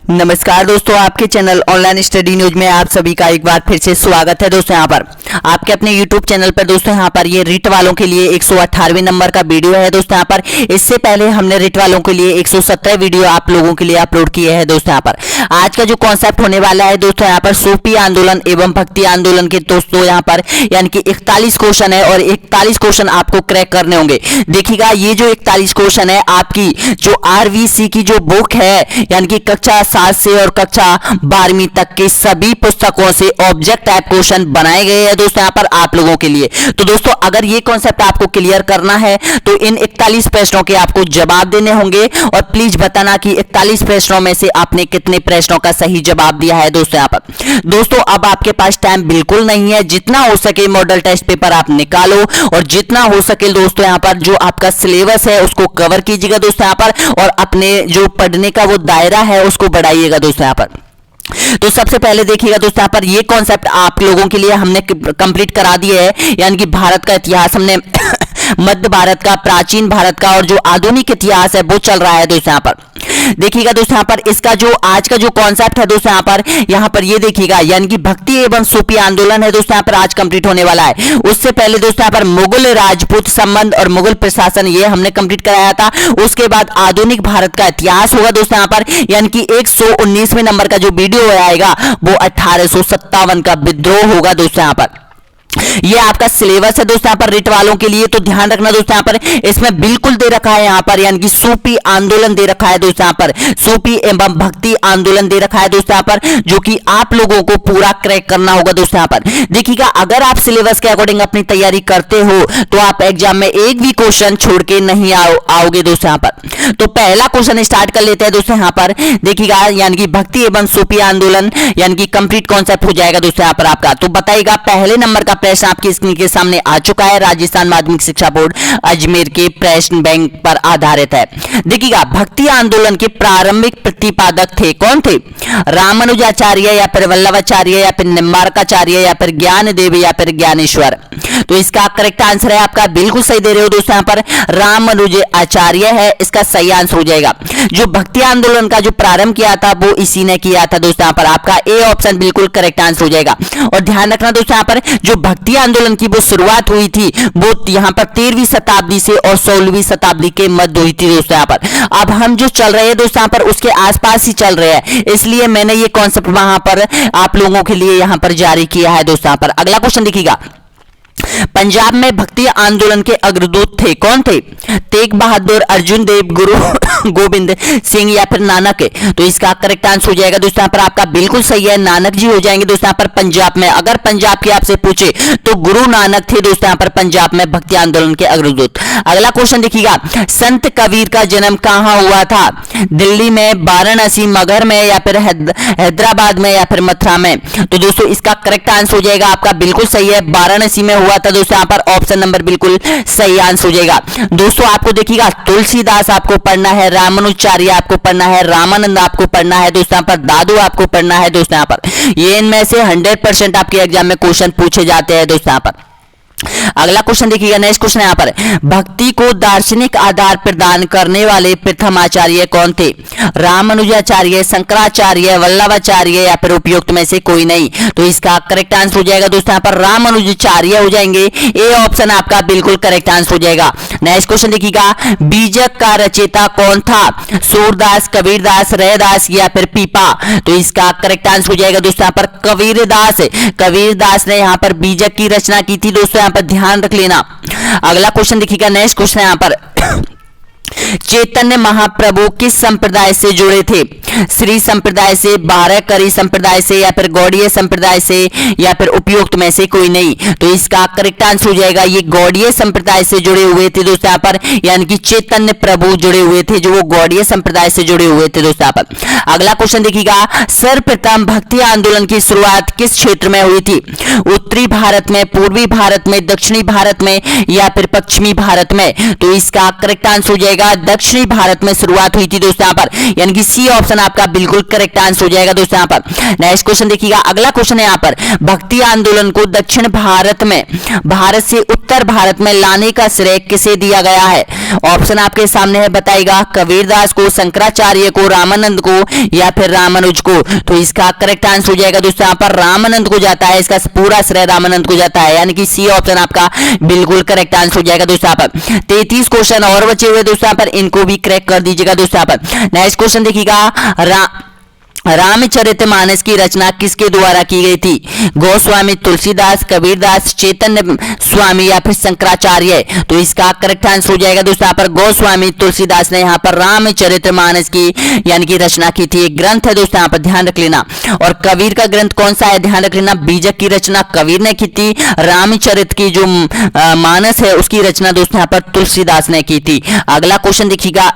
नमस्कार दोस्तों, आपके चैनल ऑनलाइन स्टडी न्यूज में आप सभी का एक बार फिर से स्वागत है। दोस्तों यहाँ पर आपके अपने यूट्यूब चैनल पर दोस्तों यहाँ पर ये रिट वालों के लिए 118वें नंबर का वीडियो है। दोस्तों यहाँ पर इससे पहले हमने रिट वालों के लिए 117 वीडियो आप लोगों के लिए अपलोड किए हैं। दोस्तों यहाँ पर आज का जो कॉन्सेप्ट होने वाला है दोस्तों यहाँ पर सूफी आंदोलन एवं भक्ति आंदोलन के दोस्तों यहाँ पर यानी कि 41 क्वेश्चन है और 41 क्वेश्चन आपको क्रैक करने होंगे। देखिएगा ये जो 41 क्वेश्चन है आपकी जो आरवीसी की जो बुक है यानी कि कक्षा 7 से और कक्षा 12वीं तक के सभी पुस्तकों से ऑब्जेक्ट टाइप क्वेश्चन बनाए गए हैं दोस्तों यहाँ पर आप लोगों के लिए। तो दोस्तों अगर ये कॉन्सेप्ट आपको क्लियर करना है तो इन 41 प्रश्नों के आपको जवाब देने होंगे और प्लीज बताना कि 41 प्रश्नों में से आपने कितने प्रश्नों का सही जवाब दिया है। दोस्तों यहाँ पर दोस्तों अब आपके पास टाइम बिल्कुल नहीं है, जितना हो सके मॉडल टेस्ट पेपर आप निकालो और जितना हो सके दोस्तों यहाँ पर जो आपका सिलेबस है उसको कवर कीजिएगा दोस्तों यहाँ पर, और अपने जो पढ़ने का वो दायरा है उसको बढ़ाइएगा दोस्तों यहाँ पर। तो सबसे पहले देखिएगा दोस्तों यहाँ पर ये कॉन्सेप्ट आप लोगों के लिए हमने कंप्लीट करा दिया है, यानी कि भारत का इतिहास हमने मध्य भारत का, प्राचीन भारत का और जो आधुनिक इतिहास है वो चल रहा है दोस्तों यहाँ पर। देखिएगा दोस्तों यहाँ पर इसका जो आज का जो कॉन्सेप्ट है दोस्तों यहाँ पर ये देखिएगा यानी कि भक्ति एवं सूफी आंदोलन है दोस्तों यहाँ पर आज कंप्लीट होने वाला है। उससे पहले दोस्तों यहाँ पर मुगल राजपूत संबंध और मुगल प्रशासन ये हमने कंप्लीट कराया था। उसके बाद आधुनिक भारत का इतिहास होगा दोस्तों यहाँ पर, यानी कि 119वें नंबर का जो वीडियो आएगा वो 1857 का विद्रोह होगा दोस्तों यहाँ पर। ये आपका सिलेबस है दोस्तों यहाँ पर रिट वालों के लिए, तो ध्यान रखना दोस्तों यहाँ पर इसमें बिल्कुल दे रखा है यहाँ पर यानी कि सूफी आंदोलन दे रखा है दोस्तों यहाँ पर, सूफी एवं भक्ति आंदोलन दे रखा है दोस्तों यहाँ पर, जो कि आप लोगों को पूरा क्रैक करना होगा दोस्तों यहाँ पर। देखिएगा अगर आप सिलेबस के अकॉर्डिंग अपनी तैयारी करते हो तो आप एग्जाम में एक भी क्वेश्चन छोड़ के नहीं आओगे दोस्तों यहाँ पर। तो पहला क्वेश्चन स्टार्ट कर लेते हैं दोस्तों यहाँ पर। देखिएगा यानी कि भक्ति एवं सूफी आंदोलन यानी कि कंप्लीट कॉन्सेप्ट हो जाएगा दोस्तों यहाँ पर आपका। तो बताइएगा पहले नंबर का प्रश्न आपकी स्क्रीन के सामने आ चुका है, राजस्थान माध्यमिक शिक्षा बोर्ड अजमेर के प्रश्न बैंक पर आधारित है। देखिएगा भक्ति आंदोलन के प्रारंभिक प्रतिपादक थे कौन थे? रामानुजाचार्य या फिर वल्लभाचार्य या फिर निम्बार्काचार्य या फिर ज्ञानदेव या फिर ज्ञानेश्वर। तो इसका करेक्ट आंसर है आपका, बिल्कुल सही दे रहे हो दोस्तों यहाँ पर, रामानुजाचार्य है इसका सही आंसर हो जाएगा। जो भक्ति आंदोलन का जो प्रारंभ किया था वो इसी ने किया था दोस्तों यहाँ पर, आपका ए ऑप्शन बिल्कुल करेक्ट आंसर हो जाएगा। और ध्यान रखना दोस्तों यहाँ पर जो भक्ति आंदोलन की वो शुरुआत हुई थी वो यहाँ पर 13वीं शताब्दी से और 16वीं शताब्दी के मध्य हुई थी दोस्तों यहाँ पर। अब हम जो चल रहे हैं दोस्तों यहाँ पर उसके आसपास ही चल रहे हैं, इसलिए मैंने ये कॉन्सेप्ट वहां पर आप लोगों के लिए यहाँ पर जारी किया है दोस्तों यहाँ पर। अगला क्वेश्चन देखिएगा, पंजाब में भक्ति आंदोलन के अग्रदूत थे कौन थे? तेग बहादुर, अर्जुन देव, गुरु गोविंद सिंह या फिर नानक। तो इसका करेक्ट आंसर हो जाएगा दोस्तों यहाँ पर आपका, बिल्कुल सही है, नानक जी हो जाएंगे दोस्तों यहाँ पर। पंजाब में अगर पंजाब के आपसे पूछे तो गुरु नानक थे दोस्तों यहाँ पर पंजाब में भक्ति आंदोलन के अग्रदूत। अगला क्वेश्चन देखिएगा, संत कबीर का जन्म कहाँ हुआ था? दिल्ली में, वाराणसी, मगहर में या फिर हैदराबाद में या फिर मथुरा में। तो दोस्तों इसका करेक्ट आंसर हो जाएगा आपका, बिल्कुल सही है, वाराणसी में हुआ था दोस्तों यहाँ पर, ऑप्शन नंबर बिल्कुल सही आंसर हो जाएगा। दोस्तों आपको देखिएगा तुलसीदास आपको पढ़ना है, रामानुजाचार्य आपको पढ़ना है, रामानंद आपको पढ़ना है दोस्तों यहाँ पर, दादू आपको पढ़ना है दोस्तों यहाँ पर। ये इनमें से 100% आपके एग्जाम में क्वेश्चन पूछे जाते हैं दोस्तों यहाँ पर। अगला क्वेश्चन देखिएगा, नेक्स्ट क्वेश्चन यहाँ पर, भक्ति को दार्शनिक आधार प्रदान करने वाले प्रथम आचार्य कौन थे? रामानुजाचार्य, शंकराचार्य, वल्लभाचार्य या फिर उपयुक्त में से कोई नहीं। तो इसका करेक्ट आंसर हो जाएगा दोस्तों यहाँ पर, रामानुजाचार्य हो जाएंगे, ए ऑप्शन आपका बिल्कुल करेक्ट आंसर हो जाएगा। नेक्स्ट क्वेश्चन देखिएगा, बीजक का रचयिता कौन था? सूरदास, कबीरदास, रैदास या फिर पीपा। तो इसका करेक्ट आंसर हो जाएगा दोस्तों यहाँ पर कबीरदास। कबीरदास ने यहाँ पर बीजक की रचना की थी दोस्तों यहाँ पर, ध्यान रख लेना। अगला क्वेश्चन देखिएगा, नेक्स्ट क्वेश्चन यहाँ पर, चैतन्य महाप्रभु किस संप्रदाय से जुड़े थे? श्री संप्रदाय से, बारहकरी संप्रदाय से या फिर गौड़ीय संप्रदाय से या फिर उपयुक्त में से कोई नहीं। तो इसका करेक्ट आंसर हो जाएगा, ये गौड़ीय संप्रदाय से जुड़े हुए थे दोस्तों यहाँ पर, यानी कि चैतन्य प्रभु जुड़े हुए थे जो वो गौड़ीय संप्रदाय से जुड़े हुए थे दोस्तों यहाँ पर। अगला क्वेश्चन देखिएगा, सर्वप्रथम भक्ति आंदोलन की शुरुआत किस क्षेत्र में हुई थी? उत्तरी भारत में, पूर्वी भारत में, दक्षिणी भारत में या फिर पश्चिमी भारत में। तो इसका करेक्ट आंसर हो जाएगा जाएगा दक्षिणी भारत में शुरुआत हुई थी दोस्तों यहाँ पर, यानी कि सी ऑप्शन आपका बिल्कुल करेक्ट आंसर हो जाएगा दोस्तों यहाँ पर। नेक्स्ट क्वेश्चन देखिएगा, अगला क्वेश्चन है यहाँ पर, भक्ति आंदोलन को दक्षिण भारत में भारत से उत्तर भारत में लाने का श्रेय किसे दिया गया है? ऑप्शन आपके सामने है, बताइएगा कबीरदास को, शंकराचार्य को, रामानंद को या फिर रामानुज को। तो इसका करेक्ट आंसर हो जाएगा दोस्तों यहाँ पर रामानंद को जाता है, इसका पूरा श्रेय रामानंद को जाता है, यानी कि सी ऑप्शन आपका बिल्कुल करेक्ट आंसर हो जाएगा दोस्तों यहाँ पर। 33 क्वेश्चन और बचे हुए दोस्तों यहाँ पर, इनको भी क्रैक कर दीजिएगा दोस्तों यहाँ पर। नेक्स्ट क्वेश्चन देखिएगा, रामचरितमानस की रचना किसके द्वारा की गई थी? गोस्वामी, तुलसीदास, कबीरदास, चैतन्य स्वामी या फिर शंकराचार्य। तो इसका करेक्ट आंसर हो जाएगा दोस्तों यहाँ पर गोस्वामी तुलसीदास ने यहाँ पर रामचरितमानस की यानी कि रचना की थी। एक ग्रंथ है दोस्तों यहाँ पर, ध्यान रख लेना। और कबीर का ग्रंथ कौन सा है? ध्यान रख लेना, बीजक की रचना कबीर ने की थी। रामचरित की जो मानस है उसकी रचना दोस्तों यहाँ पर तुलसीदास ने की थी। अगला क्वेश्चन देखिएगा,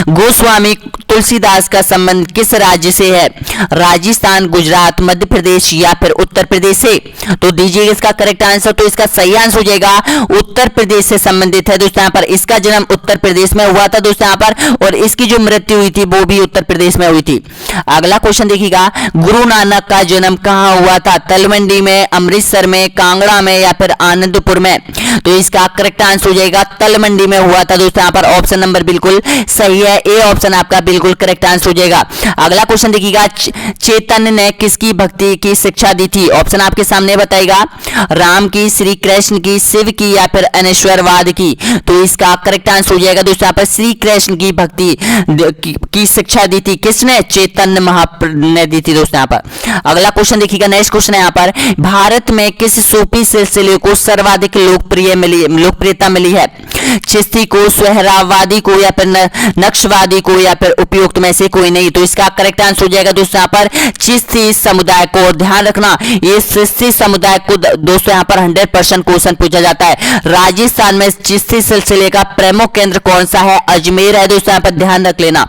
गोस्वामी तुलसीदास का संबंध किस राज्य से है? राजस्थान, गुजरात, मध्य प्रदेश या फिर उत्तर प्रदेश से? तो दीजिएगा इसका करेक्ट आंसर। तो इसका सही आंसर हो जाएगा उत्तर प्रदेश से संबंधित है दोस्तों यहाँ पर। इसका जन्म उत्तर प्रदेश में हुआ था दोस्तों यहाँ पर, और इसकी जो मृत्यु हुई थी वो भी उत्तर प्रदेश में हुई थी। अगला क्वेश्चन देखिएगा, गुरु नानक का जन्म कहाँ हुआ था? तलवंडी में, अमृतसर में, कांगड़ा में या फिर आनंदपुर में? तो इसका करेक्ट आंसर हो जाएगा तलवंडी में हुआ था दोस्तों यहाँ पर। ऑप्शन नंबर बिल्कुल सही है, ए ऑप्शन आपका बिल्कुल करेक्ट आंसर हो जाएगा। अगला क्वेश्चन देखिएगा, चैतन्य ने किसकी भक्ति की शिक्षा दी थी? ऑप्शन आपके सामने बताएगा, राम की, श्री कृष्ण की, शिव की या फिर अनेश्वरवाद की? तो इसका करेक्ट आंसर हो जाएगा दोस्तों यहाँ पर श्री कृष्ण की भक्ति की शिक्षा दी थी। किसने? चैतन्य महाप्रभु ने दी थी दोस्तों यहाँ पर। अगला क्वेश्चन देखिएगा, नेक्स्ट क्वेश्चन है यहाँ पर, भारत में किस सूफी सिलसिले को सर्वाधिक लोकप्रियता मिली है? चिश्ती को, सुहरावादी को या फिर नक्शवादी को या फिर उपयुक्त में से कोई नहीं? तो इसका करेक्ट आंसर हो जाएगा दोस्तों यहाँ पर चिश्ती समुदाय को। ध्यान रखना, ये चिश्ती समुदाय को दोस्तों यहाँ पर 100% क्वेश्चन पूछा जाता है। राजस्थान में चिश्ती सिलसिले का प्रमुख केंद्र कौन सा है? अजमेर है दोस्तों यहाँ पर, ध्यान रख लेना।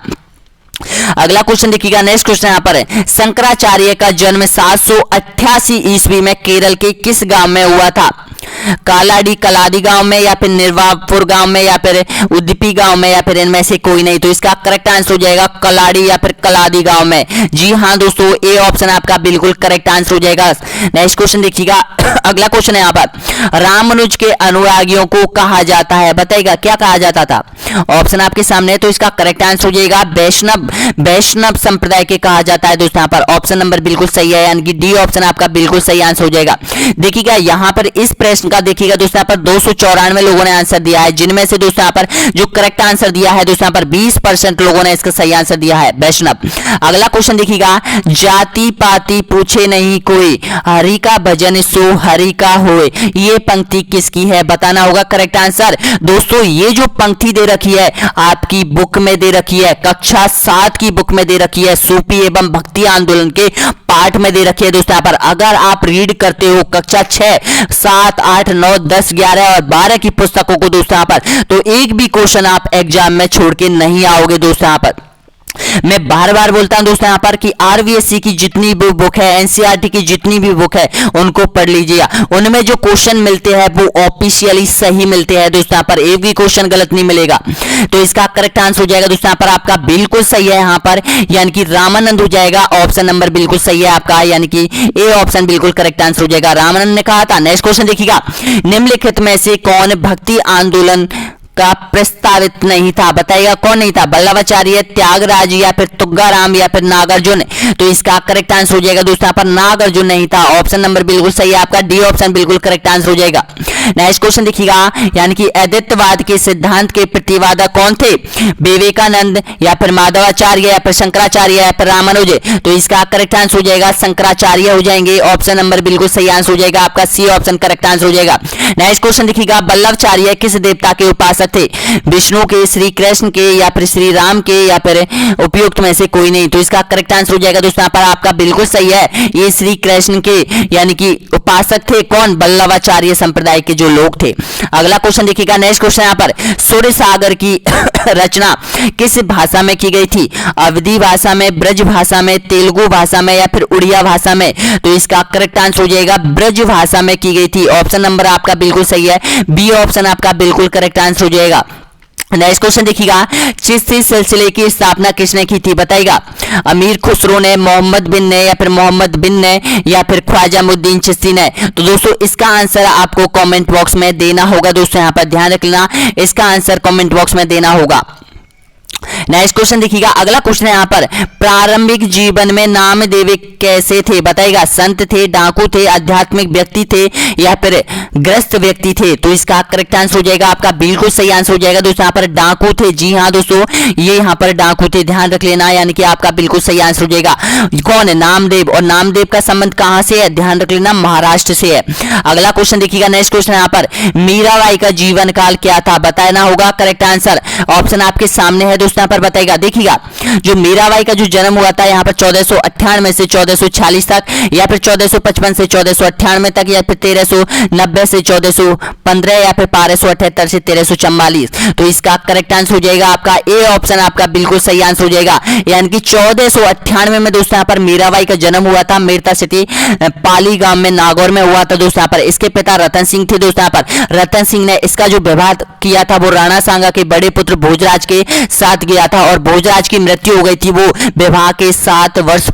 अगला क्वेश्चन देखिएगा, नेक्स्ट क्वेश्चन यहाँ पर है, शंकराचार्य का जन्म 788 ईस्वी में केरल के किस गांव में हुआ था? कलादी गांव में या फिर निर्वापुर गांव में या फिर उद्दीपी गांव में या फिर इनमें से कोई नहीं? तो इसका करेक्ट आंसर हो जाएगा कलाड़ी या फिर कलादी गांव में। जी हाँ दोस्तों, ए ऑप्शन आपका बिल्कुल करेक्ट आंसर हो जाएगा। नेक्स्ट क्वेश्चन देखिएगा, अगला क्वेश्चन है यहाँ पर, रामानुज के अनुरागियों को कहा जाता है, बताइएगा क्या कहा जाता था? ऑप्शन आपके सामने है, तो इसका करेक्ट आंसर हो जाएगा वैष्णव संप्रदाय के कहा जाता है दोस्तों यहाँ पर। ऑप्शन नंबर बिल्कुल सही है, यानी कि डी ऑप्शन आपका बिल्कुल सही आंसर हो जाएगा। देखिएगा यहाँ पर इस प्रश्न का देखिएगा दोस्तों यहाँ पर 294 लोगों ने आंसर दिया है, जिनमें से दोस्तों यहाँ पर जो करेक्ट आंसर दिया है दोस्तों यहाँ पर 20% लोगों ने इसका सही आंसर दिया है, वैष्णव। अगला क्वेश्चन देखिएगा, जाति पाति पूछे नहीं कोई, हरि का भजन सो हरि का होए, ये पंक्ति किसकी है? बताना होगा करेक्ट आंसर। दोस्तों ये जो पंक्ति दे रखी है आपकी बुक में दे रखी है, कक्षा 7 की बुक में दे रखी है, सूफी एवं भक्ति आंदोलन के पाठ में दे रखी है दोस्तों यहाँ पर। अगर आप रीड करते हो कक्षा 6, 7, 8, 9, 10, 11 और 12 की पुस्तकों को दोस्तों यहाँ पर, तो एक भी क्वेश्चन आप एग्जाम में छोड़ के नहीं आओगे दोस्तों यहाँ पर। मैं बार बार बोलता हूं दोस्तों यहाँ पर कि आरवीएससी की जितनी भी बुक है, एनसीईआरटी की जितनी भी बुक है, उनको पढ़ लीजिए। उनमें जो क्वेश्चन मिलते हैं वो ऑफिशियली सही मिलते हैं दोस्तों यहाँ पर, एक भी क्वेश्चन गलत नहीं मिलेगा। तो इसका करेक्ट आंसर हो जाएगा दोस्तों यहाँ पर आपका बिल्कुल सही है यहाँ पर, यानी कि रामानंद हो जाएगा। ऑप्शन नंबर बिल्कुल सही है आपका, यानी कि ए ऑप्शन बिल्कुल करेक्ट आंसर हो जाएगा, रामानंद ने कहा था। नेक्स्ट क्वेश्चन देखिएगा, निम्नलिखित में से कौन भक्ति आंदोलन का प्रस्तावित नहीं था? बताइएगा कौन नहीं था? वल्लभाचार्य, त्यागराज या फिर तुग्गाराम या फिर नागार्जुन? तो इसका करेक्ट आंसर हो जाएगा दोस्तों यहाँ पर नागार्जुन नहीं था। ऑप्शन नंबर बिल्कुल सही है आपका, डी ऑप्शन बिल्कुल करेक्ट आंसर हो जाएगा। नेक्स्ट क्वेश्चन देखिएगा, यानी कि अद्वैतवाद के सिद्धांत के प्रतिवादक कौन थे? विवेकानंद या फिर माधवाचार्य या फिर शंकराचार्य या फिर रामानुज? तो इसका करेक्ट आंसर हो जाएगा शंकराचार्य हो जाएंगे। ऑप्शन नंबर बिल्कुल सही आंसर हो जाएगा आपका, सी ऑप्शन करेक्ट आंसर हो जाएगा। नेक्स्ट क्वेश्चन देखिएगा, वल्लभाचार्य किस देवता के उपासक थे? विष्णु के, श्री कृष्ण के या फिर श्री राम के या फिर उपयुक्त में से कोई नहीं? तो इसका करेक्ट आंसर हो जाएगा दोस्तों यहाँ पर आपका बिल्कुल सही है, ये श्री कृष्ण के यानी कि उपासक थे। कौन? वल्लभाचार्य संप्रदाय के जो लोग थे। अगला क्वेश्चन देखिएगा, नेक्स्ट क्वेश्चन यहाँ पर, सूर्य सागर की रचना किस भाषा में की गई थी? अवधी भाषा में, ब्रज भाषा में, तेलुगु भाषा में या फिर उड़िया भाषा में? तो इसका करेक्ट आंसर हो जाएगा ब्रज भाषा में की गई थी। ऑप्शन नंबर आपका बिल्कुल सही है, बी ऑप्शन आपका बिल्कुल करेक्ट आंसर हो जाएगा। नेक्स्ट क्वेश्चन देखिएगा, चिश्ती सिलसिले की स्थापना किसने की थी? बताइएगा, अमीर खुसरो ने, मोहम्मद बिन ने, या फिर मोहम्मद बिन ने, या फिर ख्वाजा मुद्दीन चिश्ती ने? तो दोस्तों इसका आंसर आपको कमेंट बॉक्स में देना होगा। दोस्तों यहाँ पर ध्यान रख लेना, इसका आंसर कमेंट बॉक्स में देना होगा। नेक्स्ट क्वेश्चन देखिएगा, अगला क्वेश्चन है यहाँ पर, प्रारंभिक जीवन में नामदेव कैसे थे? बताइएगा, संत थे, डाकू थे, आध्यात्मिक व्यक्ति थे, या फिर ग्रस्त व्यक्ति थे? तो इसका करेक्ट आंसर हो जाएगा आपका बिल्कुल सही आंसर हो जाएगा दोस्तों यहाँ पर डाकू थे। जी हाँ दोस्तों, ये यहाँ पर डाकू थे, ध्यान रख लेना, यानी कि आपका बिल्कुल सही आंसर हो जाएगा। कौन है? नामदेव। और नामदेव का संबंध कहां से है? ध्यान रख लेना, महाराष्ट्र से है। अगला क्वेश्चन देखिएगा, नेक्स्ट क्वेश्चन यहाँ पर, मीराबाई का जीवन काल क्या था? बताना होगा। करेक्ट आंसर ऑप्शन आपके सामने है दोस्तों, यहाँ पर बताइएगा। देखिएगा, जो मीराबाई का जो जन्म हुआ था यहाँ पर 1498 से 1440 तक, या फिर 1455 से 1498 तक, या फिर 1390 से 1415, या फिर 1278 से 1344। तो इसका करेक्ट आंसर हो जाएगा आपका ए ऑप्शन, आपका बिल्कुल सही आंसर हो जाएगा। यानी कि 1498 में दोस्तों यहाँ पर मीराबाई का जन्म हुआ था, मेरता सिटी पाली गांव में, नागौर में हुआ था दोस्तों यहाँ पर। इसके पिता रतन सिंह थे दोस्तों यहाँ पर। रतन सिंह ने इसका जो विवाह किया था वो राणा सांगा के बड़े पुत्र भोजराज के साथ गया था, और भोजराज की मृत्यु हो गई थी वो विवाह के 7 वर्ष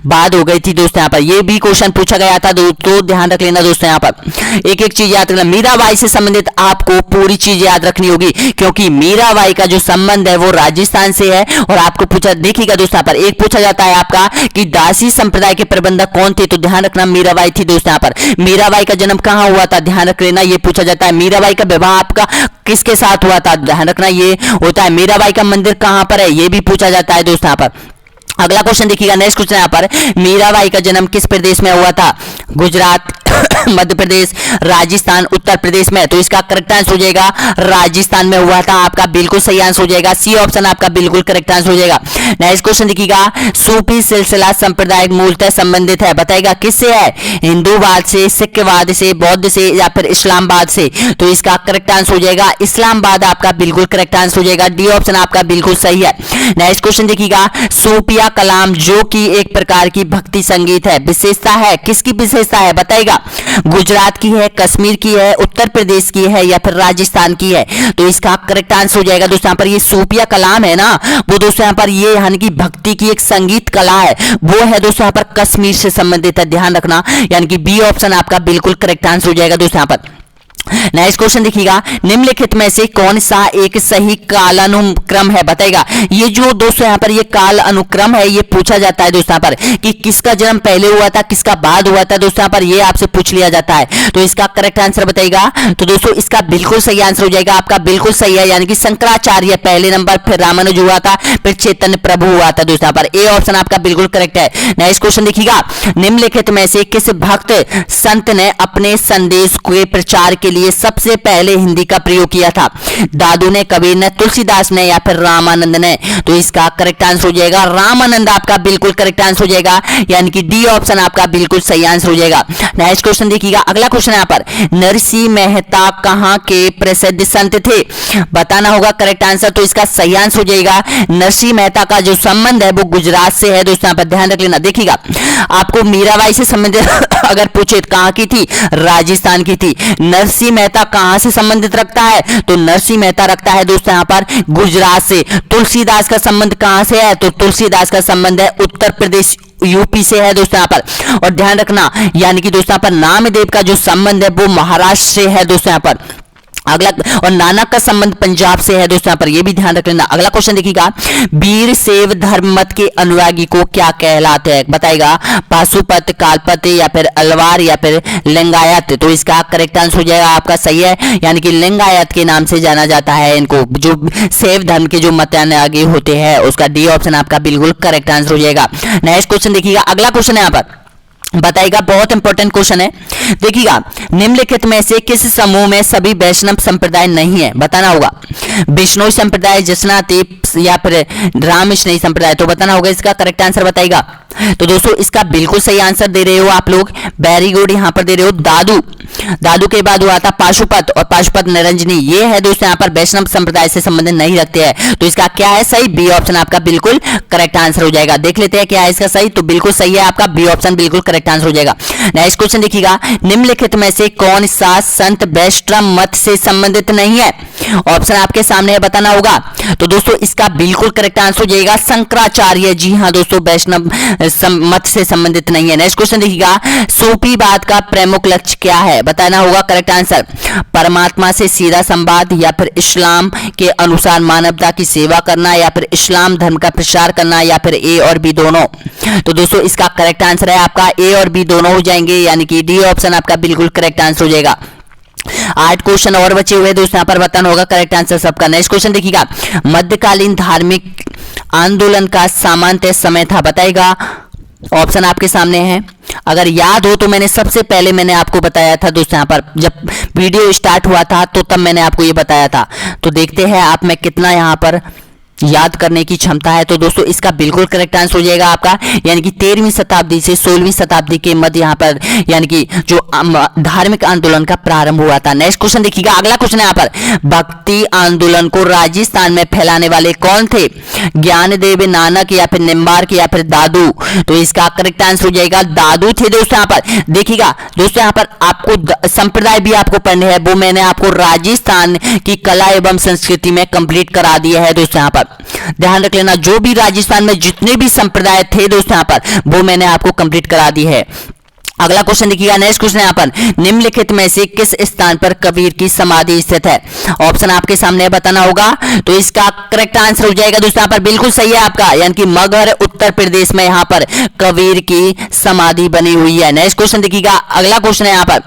बाद हो गई थी दोस्तों यहाँ पर। ये भी क्वेश्चन पूछा गया था, तो ध्यान रख लेना दोस्तों यहाँ पर, एक एक चीज याद रखना। मीराबाई से संबंधित आपको पूरी चीज याद रखनी होगी, क्योंकि मीराबाई का जो संबंध है वो राजस्थान से है। और आपको पूछा, देखिएगा दोस्तों यहाँ पर, एक पूछा जाता है आपका कि दासी संप्रदाय के प्रबंधक कौन थे? तो ध्यान रखना, मीराबाई थी दोस्तों यहाँ पर। मीराबाई का जन्म कहाँ हुआ था? ध्यान रख लेना, ये पूछा जाता है। मीराबाई का विवाह आपका किसके साथ हुआ था? ध्यान रखना, ये होता है। मीराबाई का मंदिर कहां पर है? ये भी पूछा जाता है दोस्तों यहाँ पर। अगला क्वेश्चन देखिएगा, नेक्स्ट क्वेश्चन यहाँ पर, मीराबाई का जन्म किस प्रदेश में हुआ था? गुजरात, मध्य प्रदेश, राजस्थान, उत्तर प्रदेश में? तो इसका करेक्ट आंसर हो जाएगा राजस्थान में हुआ था, आपका बिल्कुल सही आंसर हो जाएगा। सी ऑप्शन आपका बिल्कुल करेक्ट आंसर हो जाएगा। नेक्स्ट क्वेश्चन देखिएगा, सूफी सिलसिला संप्रदाय मूलतः संबंधित है? बताएगा किससे है? हिंदूवाद से, सिखवाद से, बौद्ध से, या फिर इस्लामवाद से? तो इसका करेक्ट आंसर हो जाएगा इस्लामवाद, आपका बिल्कुल करेक्ट आंसर हो जाएगा। डी ऑप्शन आपका बिल्कुल सही है। नेक्स्ट क्वेश्चन देखिएगा, सूफिया कलाम जो कि एक प्रकार की भक्ति संगीत है, विशेषता है, किसकी विशेषता है? बताएगा, गुजरात की है, कश्मीर की है, उत्तर प्रदेश की है, या फिर राजस्थान की है? तो इसका करेक्ट आंसर हो जाएगा दोस्तों यहाँ पर, ये सूफिया कलाम है ना, वो दोस्तों यहाँ पर ये यानी कि भक्ति की एक संगीत कला है, वो है दोस्तों यहाँ पर कश्मीर से संबंधित है, ध्यान रखना। यानी कि बी ऑप्शन आपका बिल्कुल करेक्ट आंसर हो जाएगा दोस्तों यहाँ पर। नेक्स्ट क्वेश्चन देखिएगा, निम्नलिखित में से कौन सा एक सही कालानुक्रम है? बताएगा, ये जो दोस्तों यहाँ पर ये काल अनुक्रम है, ये पूछा जाता है दोस्तों यहाँ पर कि किसका जन्म पहले हुआ था, किसका बाद हुआ था, दोस्तों यहाँ पर ये आपसे पूछ लिया जाता है। तो इसका करेक्ट आंसर बताइएगा। तो दोस्तों इसका बिल्कुल सही आंसर हो जाएगा, आपका बिल्कुल सही है। यानी कि शंकराचार्य पहले नंबर, फिर रामानुज हुआ था, फिर चैतन्य प्रभु हुआ था दोस्तों यहाँ पर। ए ऑप्शन आपका बिल्कुल करेक्ट है। नेक्स्ट क्वेश्चन देखिएगा, निम्नलिखित में से किस भक्त संत ने अपने संदेश के प्रचार के लिए सबसे पहले हिंदी का प्रयोग किया था? दादू ने, कबीर ने, तुलसीदास ने, या फिर रामानंद ने? तो इसका करेक्ट आंसर हो जाएगा रामानंद, आपका बिल्कुल करेक्ट आंसर हो जाएगा। यानी कि डी ऑप्शन आपका बिल्कुल सही आंसर हो जाएगा। नेक्स्ट क्वेश्चन देखिएगा, अगला क्वेश्चन यहाँ पर, नरसिंह मेहता कहाँ के प्रसिद्ध संत थे? बताना होगा करेक्ट आंसर। तो इसका सही आंसर हो जाएगा, नरसिंह मेहता का जो संबंध है वो गुजरात से है दोस्तों, यहाँ पर ध्यान रख लेना। देखिएगा, आपको मीराबाई से संबंधित अगर पूछे कहाँ की थी? राजस्थान की थी। नरसिंह मेहता कहां से संबंधित रखता है? तो नरसिंह मेहता रखता है दोस्तों यहाँ पर गुजरात से। तुलसीदास का संबंध कहां से है? तो तुलसीदास का संबंध है उत्तर प्रदेश, यूपी से है दोस्तों यहाँ पर। और ध्यान रखना, यानी कि दोस्तों यहाँ पर नामदेव का जो संबंध है वो महाराष्ट्र से है दोस्तों यहाँ पर। अगला, और नानक का संबंध पंजाब से है दोस्तों यहाँ पर, ये भी ध्यान रख लेना। अगला क्वेश्चन देखिएगा, वीर शैव धर्म मत के अनुयायी को क्या कहलाते हैं? बताएगा, पाशुपत, कालपत, या फिर अलवार, या फिर लिंगायत? तो इसका करेक्ट आंसर हो जाएगा आपका सही है, यानी कि लिंगायत के नाम से जाना जाता है इनको, जो शैव धर्म के जो मत अनुयायी होते हैं। उसका डी ऑप्शन आपका बिल्कुल करेक्ट आंसर हो जाएगा। नेक्स्ट क्वेश्चन देखिएगा, अगला क्वेश्चन है यहाँ पर, बताएगा, बहुत इंपॉर्टेंट क्वेश्चन है। देखिएगा, निम्नलिखित में से किस समूह में सभी वैष्णव संप्रदाय नहीं है? बताना होगा, विष्णु संप्रदाय, जसनाती, या फिर रामकृष्ण संप्रदाय? तो बताना होगा, इसका करेक्ट आंसर बताइएगा। तो दोस्तों इसका बिल्कुल सही आंसर दे रहे हो आप लोग, वेरी गुड। यहाँ पर दे रहे हो दादू। दादू के बाद हुआ था पाशुपत, और पाशुपत निरंजनी, ये है दोस्तों यहाँ पर वैष्णव संप्रदाय से संबंधित नहीं रखते हैं। तो इसका क्या है सही, बी ऑप्शन आपका बिल्कुल करेक्ट आंसर हो जाएगा। देख लेते हैं क्या है इसका सही, तो बिल्कुल सही है आपका बी ऑप्शन बिल्कुल करेक्ट आंसर हो जाएगा। नेक्स्ट क्वेश्चन देखिएगा, निम्नलिखित में से कौन सा संत वैष्णव मत से संबंधित नहीं है? ऑप्शन आपके सामने है, बताना होगा। तो दोस्तों इसका बिल्कुल करेक्ट आंसर हो जाएगा शंकराचार्य। जी हाँ दोस्तों, वैष्णव मत से संबंधित नहीं है। नेक्स्ट क्वेश्चन देखिएगा, सूफीवाद का प्रमुख लक्ष्य क्या है? बताना होगा करेक्ट आंसर। परमात्मा से सीधा संवाद, या फिर इस्लाम के अनुसार मानवता की सेवा करना, या फिर इस्लाम धर्म का प्रसार करना, या फिर ए और बी दोनों? तो दोस्तों इसका करेक्ट आंसर है आपका ए और बी दोनों हो जाएंगे, यानी कि डी ऑप्शन आपका बिल्कुल करेक्ट आंसर हो जाएगा। 8 क्वेश्चन और बचे हुए दोस्तों, यहाँ पर बताना होगा करेक्ट आंसर सबका। नेक्स्ट क्वेश्चन देखिएगा, मध्यकालीन धार्मिक आंदोलन का सामान्य समय था, बताएगा। ऑप्शन आपके सामने है, अगर याद हो तो मैंने सबसे पहले मैंने आपको बताया था दोस्तों, यहाँ पर जब वीडियो स्टार्ट हुआ था तो तब मैंने आपको ये बताया था। तो देखते हैं आप में कितना यहाँ पर याद करने की क्षमता है। तो दोस्तों इसका बिल्कुल करेक्ट आंसर हो जाएगा आपका, यानी कि 13वीं शताब्दी से 16वीं शताब्दी के मध्य यहाँ पर यानी कि जो धार्मिक आंदोलन का प्रारंभ हुआ था। नेक्स्ट क्वेश्चन देखिएगा, अगला क्वेश्चन है यहाँ पर, भक्ति आंदोलन को राजस्थान में फैलाने वाले कौन थे? ज्ञानदेव, नानक, या फिर निम्बार्क, या फिर दादू? तो इसका करेक्ट आंसर हो जाएगा दादू थे दोस्तों। यहाँ पर देखिएगा दोस्तों, यहाँ पर आपको संप्रदाय भी आपको पढ़ने हैं, वो मैंने आपको राजस्थान की कला एवं संस्कृति में कंप्लीट करा दिया है दोस्तों। यहाँ पर ध्यान रख लेना, जो भी राजस्थान में जितने भी संप्रदाय थे दोस्तों यहाँ पर वो मैंने आपको कंप्लीट करा दी है। अगला क्वेश्चन देखिएगा, नेक्स्ट क्वेश्चन यहाँ पर, निम्नलिखित में से किस स्थान पर कबीर की समाधि स्थित है? ऑप्शन आपके सामने बताना होगा। तो इसका करेक्ट आंसर हो जाएगा दोस्तों, यहाँ पर बिल्कुल सही है आपका, यानी कि मगहर उत्तर प्रदेश में यहाँ पर कबीर की समाधि बनी हुई है। नेक्स्ट क्वेश्चन देखिएगा, अगला क्वेश्चन है यहाँ पर,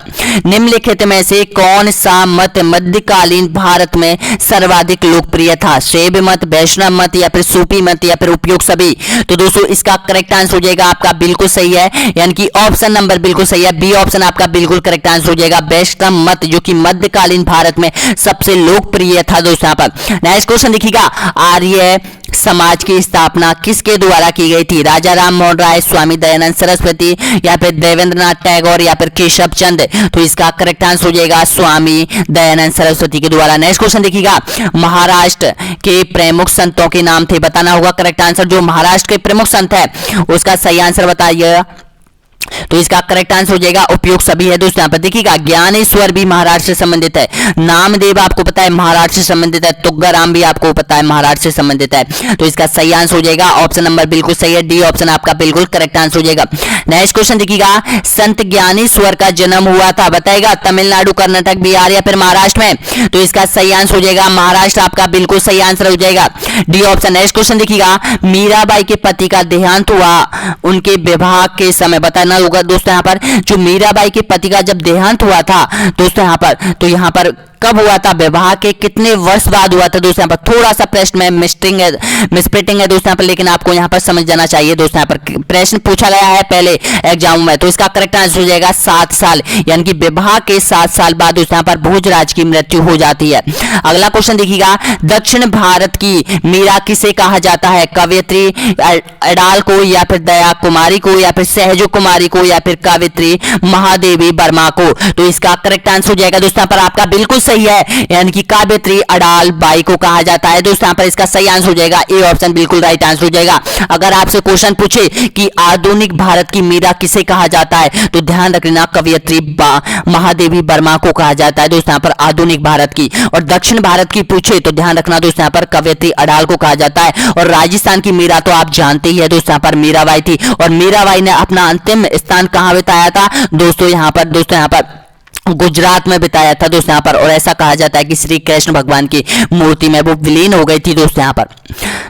निम्नलिखित में से कौन सा मत मध्यकालीन भारत में सर्वाधिक लोकप्रिय था? शैव मत, वैष्णव मत, या फिर सूफी मत, या फिर उपयुक्त सभी? तो दोस्तों इसका करेक्ट आंसर हो जाएगा आपका बिल्कुल सही है, यानी कि ऑप्शन नंबर बिल्कुल सही है, बी ऑप्शन आपका बिल्कुल करेक्ट आंसर हो जाएगा, वैष्णव मत, जो कि मध्यकालीन भारत में सबसे लोकप्रिय था दोस्तों। यहाँ पर नेक्स्ट क्वेश्चन देखिएगा, आर्य समाज की स्थापना किसके द्वारा की गई थी? राजा राम मोहन राय, स्वामी दयानंद सरस्वती, या फिर देवेंद्रनाथ टैगोर, या फिर केशव चंद? तो इसका करेक्ट आंसर हो जाएगा स्वामी दयानंद सरस्वती के द्वारा। नेक्स्ट क्वेश्चन देखिएगा, महाराष्ट्र के प्रमुख संतों के नाम थे, बताना होगा करेक्ट आंसर। जो महाराष्ट्र के प्रमुख संत है उसका सही आंसर बताइए। तो इसका करेक्ट आंसर हो जाएगा उपयुक्त सभी है दोस्तों। यहाँ पर देखिएगा, ज्ञानेश्वर भी महाराष्ट्र से संबंधित है, नामदेव आपको पता है महाराष्ट्र से संबंधित है, तुकाराम भी आपको पता है महाराष्ट्र से संबंधित है। तो इसका सही आंसर हो जाएगा ऑप्शन नंबर बिल्कुल सही है, डी ऑप्शन आपका बिल्कुल करेक्ट आंसर हो जाएगा। नेक्स्ट क्वेश्चन देखिएगा, संत ज्ञानेश्वर का जन्म हुआ था, बताएगा तमिलनाडु, कर्नाटक, बिहार, या फिर महाराष्ट्र में? तो इसका सही आंसर हो जाएगा महाराष्ट्र आपका बिल्कुल सही आंसर हो जाएगा, डी ऑप्शन। नेक्स्ट क्वेश्चन देखिएगा, मीराबाई के पति का देहांत हुआ उनके विवाह के समय, बताना होगा दोस्तों। यहाँ पर जो मीराबाई के पति का जब देहांत हुआ था दोस्तों यहाँ पर, तो यहाँ पर कब हुआ था, विवाह के कितने वर्ष बाद हुआ था दोस्तों? यहाँ पर थोड़ा सा प्रश्न में मिसप्रिंटिंग है दोस्तों यहाँ पर, लेकिन आपको यहाँ पर समझ जाना चाहिए दोस्तों। यहाँ पर प्रश्न पूछा गया है पहले एग्जाम में, तो इसका करेक्ट आंसर हो जाएगा 7 साल, यानी कि विवाह के 7 साल बाद दोस्तों यहाँ पर भोजराज की मृत्यु हो जाती है। अगला क्वेश्चन देखिएगा, दक्षिण भारत की मीरा किसे कहा जाता है? कवयित्री अडाल को, या फिर दया कुमारी को, या फिर सहजो कुमारी को, या फिर कवयित्री महादेवी वर्मा को? तो इसका करेक्ट आंसर हो जाएगा दोस्तों यहाँ पर आपका बिल्कुल सही है, यानी कि काव्यत्री अडाल बाई को कहा जाता है दोस्तों। यहाँ पर इसका सही आंसर हो जाएगा ए ऑप्शन बिल्कुल राइट आंसर हो जाएगा। अगर आपसे क्वेश्चन पूछे कि आधुनिक भारत की मीरा किसे कहा जाता है, तो ध्यान रखना कवयित्री महादेवी वर्मा को कहा जाता है दोस्तों यहाँ पर आधुनिक भारत की। और दक्षिण भारत की पूछे तो ध्यान रखना दोस्तों यहाँ पर कवयित्री अडाल को कहा जाता है। और राजस्थान की मीरा तो आप जानते ही है दोस्तों, यहाँ पर मीराबाई थी, और मीराबाई ने अपना अंतिम स्थान कहाँ बिताया था दोस्तों? यहाँ पर गुजरात में बिताया था दोस्तों यहाँ पर। और ऐसा कहा जाता है कि श्री कृष्ण भगवान की मूर्ति में वो विलीन हो गई थी दोस्तों यहाँ पर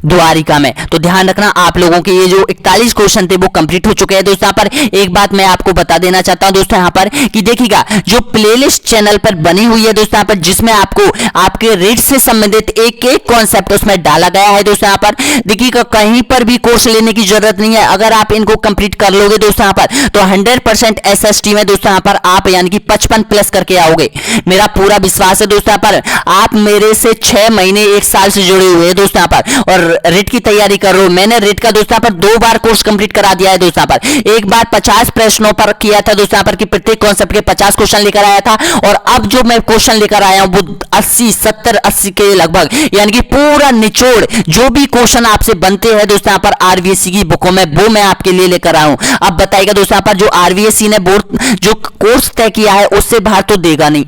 द्वारिका में। तो ध्यान रखना, आप लोगों के ये जो 41 क्वेश्चन थे वो कंप्लीट हो चुके हैं दोस्तों। यहाँ पर एक बात मैं आपको बता देना चाहता हूँ दोस्तों यहाँ पर कि देखिएगा, जो प्लेलिस्ट चैनल पर बनी हुई है दोस्तों यहाँ पर, जिसमें आपको आपके रीड से संबंधित एक एक कॉन्सेप्ट उसमें डाला गया है दोस्तों यहाँ पर। देखिएगा, कहीं पर भी कोर्स लेने की जरूरत नहीं है, अगर आप इनको कंप्लीट कर लोगे दोस्तों यहाँ पर, तो 100% SST में दोस्तों यहाँ पर आप यानी कि 55 51 प्लस करके आओगे। मेरा पूरा विश्वास है दोस्तों यहाँ पर आप मेरे से 6 महीने 1 साल से जुड़े हुए हैं दोस्तों यहाँ पर, और रिट की तैयारी कर रहे हो। मैंने रिट का दोस्तों यहाँ पर 2 बार कोर्स कंप्लीट करा दिया है दोस्तों यहाँ पर। एक बार 50 प्रश्नों पर किया था दोस्तों यहाँ पर कि प्रत्येक कॉन्सेप्ट के 50 क्वेश्चन लेकर आया था, और अब जो मैं क्वेश्चन लेकर आया हूं वो 80 के लगभग, यानी कि पूरा निचोड़ जो भी क्वेश्चन आपसे बनते हैं दोस्तों यहाँ पर आरबीएससी की बुकों में, वो मैं आपके लिए लेकर आया हूं। अब बताइएगा दोस्तों यहाँ पर जो आरबीएससी ने बोर्ड जो कोर्स तय किया है उससे बाहर तो देगा नहीं,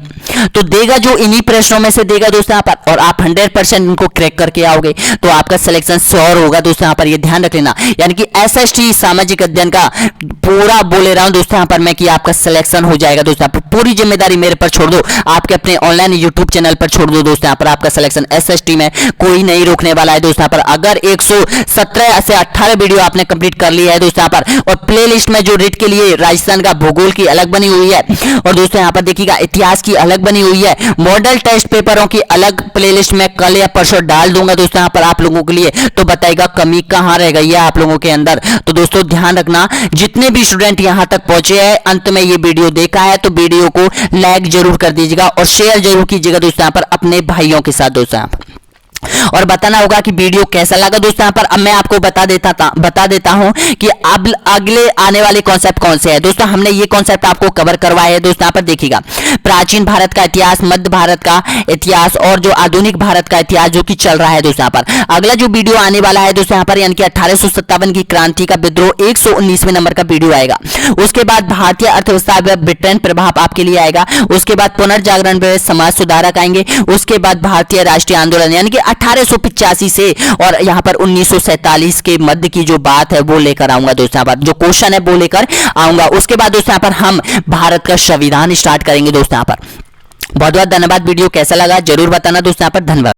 तो देगा जो इन्हीं प्रश्नों में से देगा दोस्तों यहाँ पर, और आप 100% इनको क्रैक करके आओगे तो आपका सिलेक्शन श्योर होगा दोस्तों यहाँ पर, ये ध्यान रख लेना। यानी कि एसएसटी सामाजिक अध्ययन का पूरा बोले रहा हूं दोस्तों यहाँ पर मैं कि आपका सिलेक्शन हो जाएगा दोस्तों यहाँ पर। पूरी जिम्मेदारी मेरे पर छोड़ दो, आपके अपने ऑनलाइन यूट्यूब चैनल पर छोड़ दो दोस्तों यहाँ पर। आपका सिलेक्शन एसएसटी में कोई नहीं रोकने वाला है दोस्तों यहाँ पर। अगर 117 से 18 वीडियो आपने कंप्लीट कर लिया है दोस्तों यहाँ पर, और प्लेलिस्ट में जो रिट के लिए राजस्थान का भूगोल की अलग बनी हुई है, और दोस्तों यहाँ पर देखिएगा इतिहास की अलग बनी हुई है, मॉडल टेस्ट पेपरों की अलग प्लेलिस्ट में कल या परसों डाल दूंगा दोस्तों यहाँ पर आप लोगों के लिए। तो बताइएगा कमी कहां रह गई है आप लोगों के अंदर। तो दोस्तों ध्यान रखना, जितने भी स्टूडेंट यहां तक पहुंचे हैं, अंत में ये वीडियो देखा है तो वीडियो को लाइक जरूर कर दीजिएगा और शेयर जरूर कीजिएगा दोस्तों यहाँ पर अपने भाइयों के साथ दोस्तों यहाँ पर, और बताना होगा कि वीडियो कैसा लगा दोस्तों यहाँ पर। अब मैं आपको बता देता हूं कि अब अगले आने वाले कॉन्सेप्ट कौन से हैं दोस्तों। हमने ये कॉन्सेप्ट आपको कवर करवाया है दोस्तों यहाँ पर। देखिएगा प्राचीन भारत का इतिहास, मध्य भारत का इतिहास, और जो आधुनिक भारत का इतिहास जो कि चल रहा है दोस्तों यहाँ पर। अगला जो वीडियो आने वाला है दोस्तों यहाँ पर, यानी कि 1857 की क्रांति का विद्रोह 119वें नंबर का वीडियो आएगा। उसके बाद भारतीय अर्थव्यवस्था में ब्रिटेन प्रभाव आपके लिए आएगा। उसके बाद पुनर्जागरण में समाज सुधारक आएंगे। उसके बाद भारतीय राष्ट्रीय आंदोलन यानी कि 1885 से और यहाँ पर 1947 के मध्य की जो बात है वो लेकर आऊंगा दोस्तों यहाँ पर, जो क्वेश्चन है वो लेकर आऊंगा। उसके बाद दोस्तों यहाँ पर हम भारत का संविधान स्टार्ट करेंगे दोस्तों यहाँ पर। बहुत बहुत धन्यवाद। वीडियो कैसा लगा जरूर बताना दोस्तों यहाँ पर। धन्यवाद।